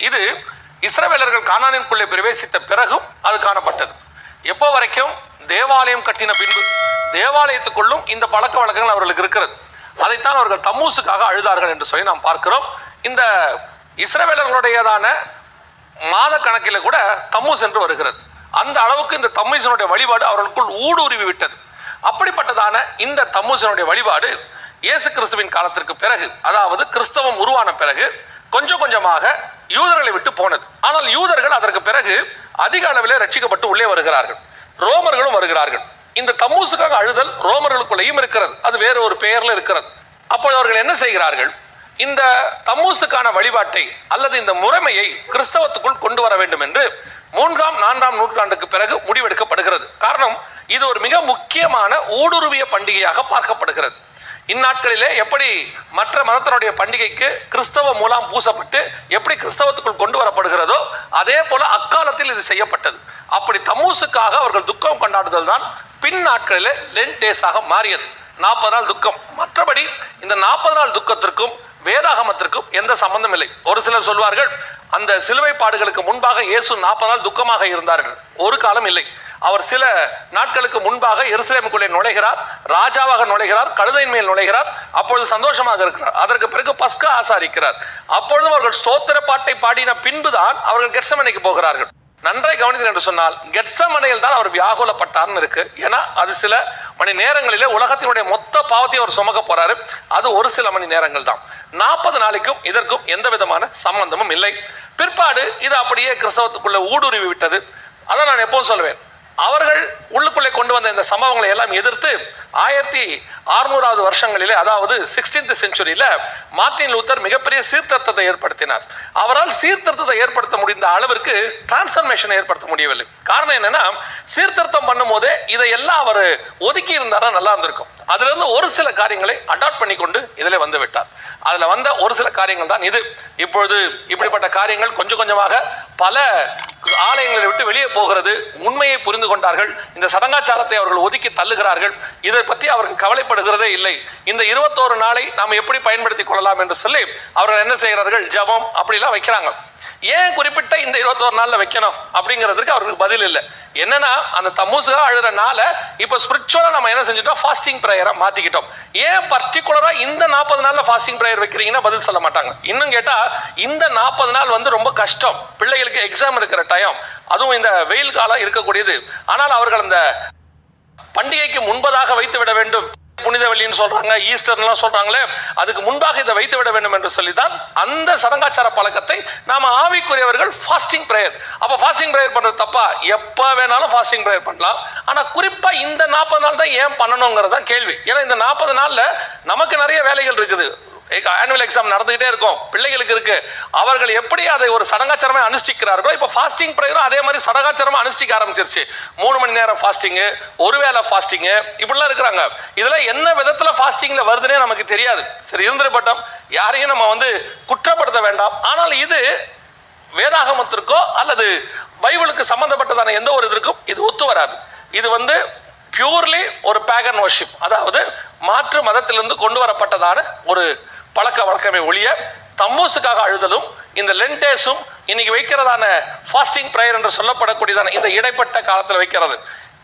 இது இஸ்ரவேலர்கள் கானானிற்குள்ளே பிரவேசித்த பிறகும் அது காணப்பட்டது. எப்போ வரைக்கும்? தேவாலயம் கட்டின பின்பு. தேவாலயத்துக்குள்ளும் இந்த பழக்க வழக்கங்கள் அவர்களுக்கு இருக்கிறது. அதைத்தான் அவர்கள் தம்மூசுக்காக அழுதார்கள் என்று சொல்லி நாம் பார்க்கிறோம். இந்த இஸ்ரவேலர்களுடையதான மாத கணக்கில் கூட தம்மூஸ் என்று வருகிறது. அந்த அளவுக்கு இந்த தம்மூசனுடைய வழிபாடு அவர்களுக்குள் ஊடுருவி விட்டது. அப்படிப்பட்டதான இந்த தம்மூசனுடைய வழிபாடு இயேசு கிறிஸ்துவின் காலத்திற்கு பிறகு, அதாவது கிறிஸ்தவம் உருவான பிறகு கொஞ்சம் கொஞ்சமாக யூதர்களை விட்டு போனது. ஆனால் யூதர்கள் அதற்கு பிறகு அதிக அளவில் ரட்சிக்கப்பட்டு உள்ளே வருகிறார்கள். ரோமர்களும் வருகிறார்கள். இந்த தம்மூசுக்காக அழுதல் ரோமர்களுக்குள்ளேயும் இருக்கிறது. அது வேறு ஒரு பெயர்ல இருக்கிறது. அப்போது அவர்கள் என்ன செய்கிறார்கள்? இந்த தம்மூசுக்கான வழிபாட்டை அல்லது இந்த முறைமையை கிறிஸ்தவத்துக்குள் கொண்டு வர வேண்டும் என்று 3ஆம் 4ஆம் நூற்றாண்டுக்கு பிறகு முடிவெடுக்கப்படுகிறது. காரணம், இது ஒரு மிக முக்கியமான ஊடுருவிய பண்டிகையாக பார்க்கப்படுகிறது. இந்நாட்களிலே எப்படி மற்ற மதத்தினுடைய பண்டிகைக்கு கிறிஸ்தவ மூலம் பூசப்பட்டு எப்படி கிறிஸ்தவத்துக்குள் கொண்டு வரப்படுகிறதோ அதே போல அக்காலத்தில் இது செய்யப்பட்டது. அப்படி தம்மூசுக்காக அவர்கள் துக்கம் கொண்டாடுதல் தான் பின் நாட்களிலே லென்ட் டேஸாக மாறியது. 40 நாள் துக்கம். மற்றபடி இந்த 40 நாள் துக்கத்திற்கும் வேதாகமத்திற்கும் எந்த சம்பந்தம் இல்லை. ஒரு சிலர் சொல்வார்கள், அந்த சிலுவை பாடுகளுக்கு முன்பாக இயேசு 40 நாள் துக்கமாக இருந்தார்கள். ஒரு காலம் இல்லை. அவர் சில நாட்களுக்கு முன்பாக எருசலேமுக்குள்ளே நுழைகிறார், ராஜாவாக நுழைகிறார், கழுதையின் மேல் நுழைகிறார். அப்பொழுது சந்தோஷமாக இருக்கிறார். அதற்கு பிறகு பஸ்கா ஆசாரிக்கிறார். அப்பொழுது அவர்கள் ஸ்தோத்திர பாட்டை பாடின பின்புதான் அவர்கள் கெத்செமனேக்கு போகிறார்கள். நன்றாய் கவனித்தீர்கள் என்று சொன்னால் கெத்செமனேயில் தான் அவர் வியாகுலப்பட்டார்னு இருக்கு. ஏன்னா அது சில மணி நேரங்களிலே உலகத்தினுடைய மொத்த பாவத்தை அவர் சுமக்க போறாரு. அது ஒரு சில மணி நேரங்கள் தான். 40 நாளைக்கும் இதற்கும் எந்த விதமான சம்பந்தமும் இல்லை. பிற்பாடு இது அப்படியே கிறிஸ்தவத்துக்குள்ள ஊடுருவி விட்டது. அதான் நான் எப்போதும் சொல்லுவேன், அவர்கள் உள்ளுக்குள்ளே கொண்டு வந்த இந்த சம்பவங்களை எல்லாம் எதிர்த்து 1600வது வருஷங்களிலே, அதாவது 16th செஞ்சுரியில மார்ட்டின் லூத்தர் மிகப்பெரிய சீர்திருத்தத்தை ஏற்படுத்தினார். அவரால் சீர்திருத்தத்தை ஏற்படுத்த முடிந்த அளவிற்கு டிரான்ஸ்ஃபர்மேஷனை ஏற்படுத்த முடியவில்லை. காரணம் என்னன்னா, சீர்திருத்தம் பண்ணும் போதே இதையெல்லாம் அவர் ஒதுக்கி இருந்தாரா நல்லா இருந்திருக்கும். அதுல இருந்து ஒரு சில காரியங்களை அடாப்ட் பண்ணி கொண்டு இதில் வந்து விட்டார். அதுல வந்த ஒரு சில காரியங்கள் தான் இது. இப்பொழுது இப்படிப்பட்ட காரியங்கள் கொஞ்சம் கொஞ்சமாக பல ஆலயங்களை விட்டு வெளியே போகிறது. உண்மையை புரிந்து கொண்டார்கள். இந்த சடங்காச்சாரத்தை அவர்கள் ஒதுக்கி தள்ளுகிறார்கள். இதை பற்றி அவர்கள் கவலைப்படுகிறதே இல்லை. இந்த 21 நாளை நாம் எப்படி பயன்படுத்திக் கொள்ளலாம் என்று சொல்லி அவர்கள் என்ன செய்கிறார்கள்? ஜபம் அப்படிலாம் வைக்கிறாங்க. ஏன் குறிப்பிட்ட இந்த 21 நாள்ல வைக்கணும் அப்படிங்கிறதுக்கு அவர்களுக்கு பதில் இல்லை. என்னன்னா, அந்த தம்மூசுக்காக அழுகிற நாளை இப்போ ஸ்பிரிச்சுவலா நம்ம என்ன செஞ்சுட்டோம்? ஃபாஸ்டிங் பிரேயரா மாத்திக்கிட்டோம். ஏன் பர்டிகுலரா இந்த 40 நாள்ல ஃபாஸ்டிங் பிரேயர் வைக்கிறீங்கன்னா பதில் சொல்ல மாட்டாங்க. இன்னும் கேட்டா, இந்த 40 நாள் வந்து ரொம்ப கஷ்டம். பிள்ளைகளுக்கு எக்ஸாம் இருக்கிற டைம், அதுவும் இந்த வெயில் காலம் இருக்கக்கூடியது. ஆனால் அவர்கள் அந்த பண்டிகைக்கு முன்பதாக வைத்து விட வேண்டும். புனித வெள்ளின்னு சொல்றாங்க, ஈஸ்டர்லாம் சொல்றாங்களே, அதுக்கு முன்பாக இதை வைத்து விட வேண்டும் என்று சொல்லிதான் அந்த சடங்காச்சார பழக்கத்தை நாம ஆவிக்குரியவர்கள் ஃபாஸ்டிங் பிரேயர். அப்ப ஃபாஸ்டிங் பிரேயர் பண்றது தப்பா? எப்ப வேணாலும் ஃபாஸ்டிங் பிரேயர் பண்ணலாம். ஆனா குறிப்பா இந்த 40 நாள் தான் ஏன் பண்ணணுங்கிறது தான் கேள்வி. ஏன்னா இந்த 40 நாள்ல நமக்கு நிறைய வேலைகள் இருக்குது. ஆனுவல் எக்ஸாம் நடந்துகிட்டே இருக்கும், பிள்ளைகளுக்கு இருக்கு. அவர்கள் எப்படி அதை ஒரு சடங்காச்சாரமே அனுஷ்டிக்கிறார்களோ, இப்போ ஃபாஸ்டிங் பிரேயரும் அதே மாதிரி சடங்காச்சாரமா அனுஷ்டிக்க ஆரம்பிச்சிருச்சு. 3 மணி நேரம் ஃபாஸ்டிங், ஒரு வேளை ஃபாஸ்டிங், இப்படிலாம் இருக்கிறாங்க. இதெல்லாம் என்ன விதத்துல ஃபாஸ்டிங்ல வருதுன்னே நமக்கு தெரியாது. சரி, இருந்திருப்பட்டும், யாரையும் நம்ம வந்து குற்றப்படுத்த வேண்டாம். ஆனால் இது வேதாகமத்திற்கோ அல்லது பைபிளுக்கு சம்பந்தப்பட்டதான எந்த ஒரு இதற்கும் இது ஒத்து வராது. இது வந்து பியூர்லி ஒரு பேகன் வர்ஷிப், அதாவது மாற்று மதத்திலிருந்து கொண்டு வரப்பட்டதான ஒரு பழக்க வழக்கமே ஒழிய தம்மூசுக்காக அழுதலும் இந்த லென்டேஸும் இன்னைக்கு வைக்கிறதான ஃபாஸ்டிங் பிரேயர் என்று சொல்லப்படக்கூடியதான இந்த இடைப்பட்ட காலத்தில் வைக்கிறது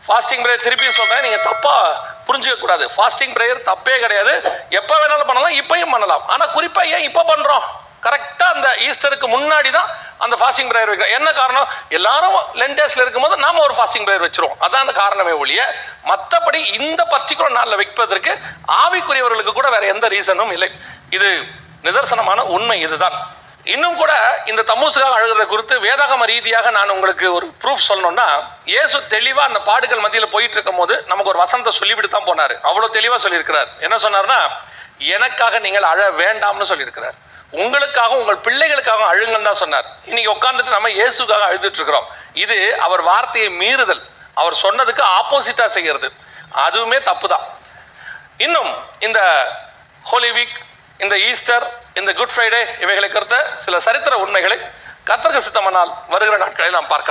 ஃபாஸ்டிங் பிரேயர். திருப்பியும் சொல்றேன், நீங்க தப்பா புரிஞ்சுக்க கூடாது. ஃபாஸ்டிங் பிரேயர் தப்பே கிடையாது. எப்ப வேணாலும் பண்ணலாம், இப்பயும் பண்ணலாம். ஆனா குறிப்பா ஏன் இப்ப பண்றோம்? கரெக்டா அந்த ஈஸ்டருக்கு முன்னாடி தான் அந்த ஃபாஸ்டிங் பிரேயர் வைக்கிறோம். என்ன காரணம்? எல்லாரும் லென்டேஸ்ல இருக்கும்போது நாம ஒரு ஃபாஸ்டிங் பிரேயர் வச்சிருவோம். அதான் அந்த காரணமே ஒழிய மற்றபடி இந்த பர்டிகுலர் நாளில் வைப்பதற்கு ஆவிக்குரியவர்களுக்கு கூட வேற எந்த ரீசனும் இல்லை. இது நிதர்சனமான உண்மை. இதுதான். இன்னும் கூட இந்த தம்மூசுக்காக அழுகிறத குறித்து வேதாகம ரீதியாக நான் உங்களுக்கு ஒரு ப்ரூஃப் சொல்லணும்னா, இயேசு தெளிவா அந்த பாடுகள் மத்தியில் போயிட்டு இருக்கும் போது நமக்கு ஒரு வசனத்தை சொல்லிவிட்டு தான் போனாரு. அவ்வளவு தெளிவா சொல்லியிருக்கிறார். என்ன சொன்னார்னா, எனக்காக நீங்கள் அழ வேண்டாம்னு சொல்லியிருக்கிறார். உங்களுக்காக உங்கள் பிள்ளைகளுக்காக அழுங்கன்னு தான் சொன்னார். இன்னைக்கு உட்கார்ந்துட்டு நம்ம இயேசுக்காக அழுதுட்டு இருக்கிறோம். இது அவர் வார்த்தையை மீறுதல். அவர் சொன்னதுக்கு ஆப்போசிட்டா செய்யறது, அதுவுமே தப்பு தான். இன்னும் இந்த ஹோலி வீக், இந்த ஈஸ்டர், இந்த குட் ஃப்ரைடே, இவைகளை குறித்த சில சரித்திர உண்மைகளை கர்த்தருக்கு சித்தமானால் வருகிற நாட்களில் நாம் பார்க்கலாம்.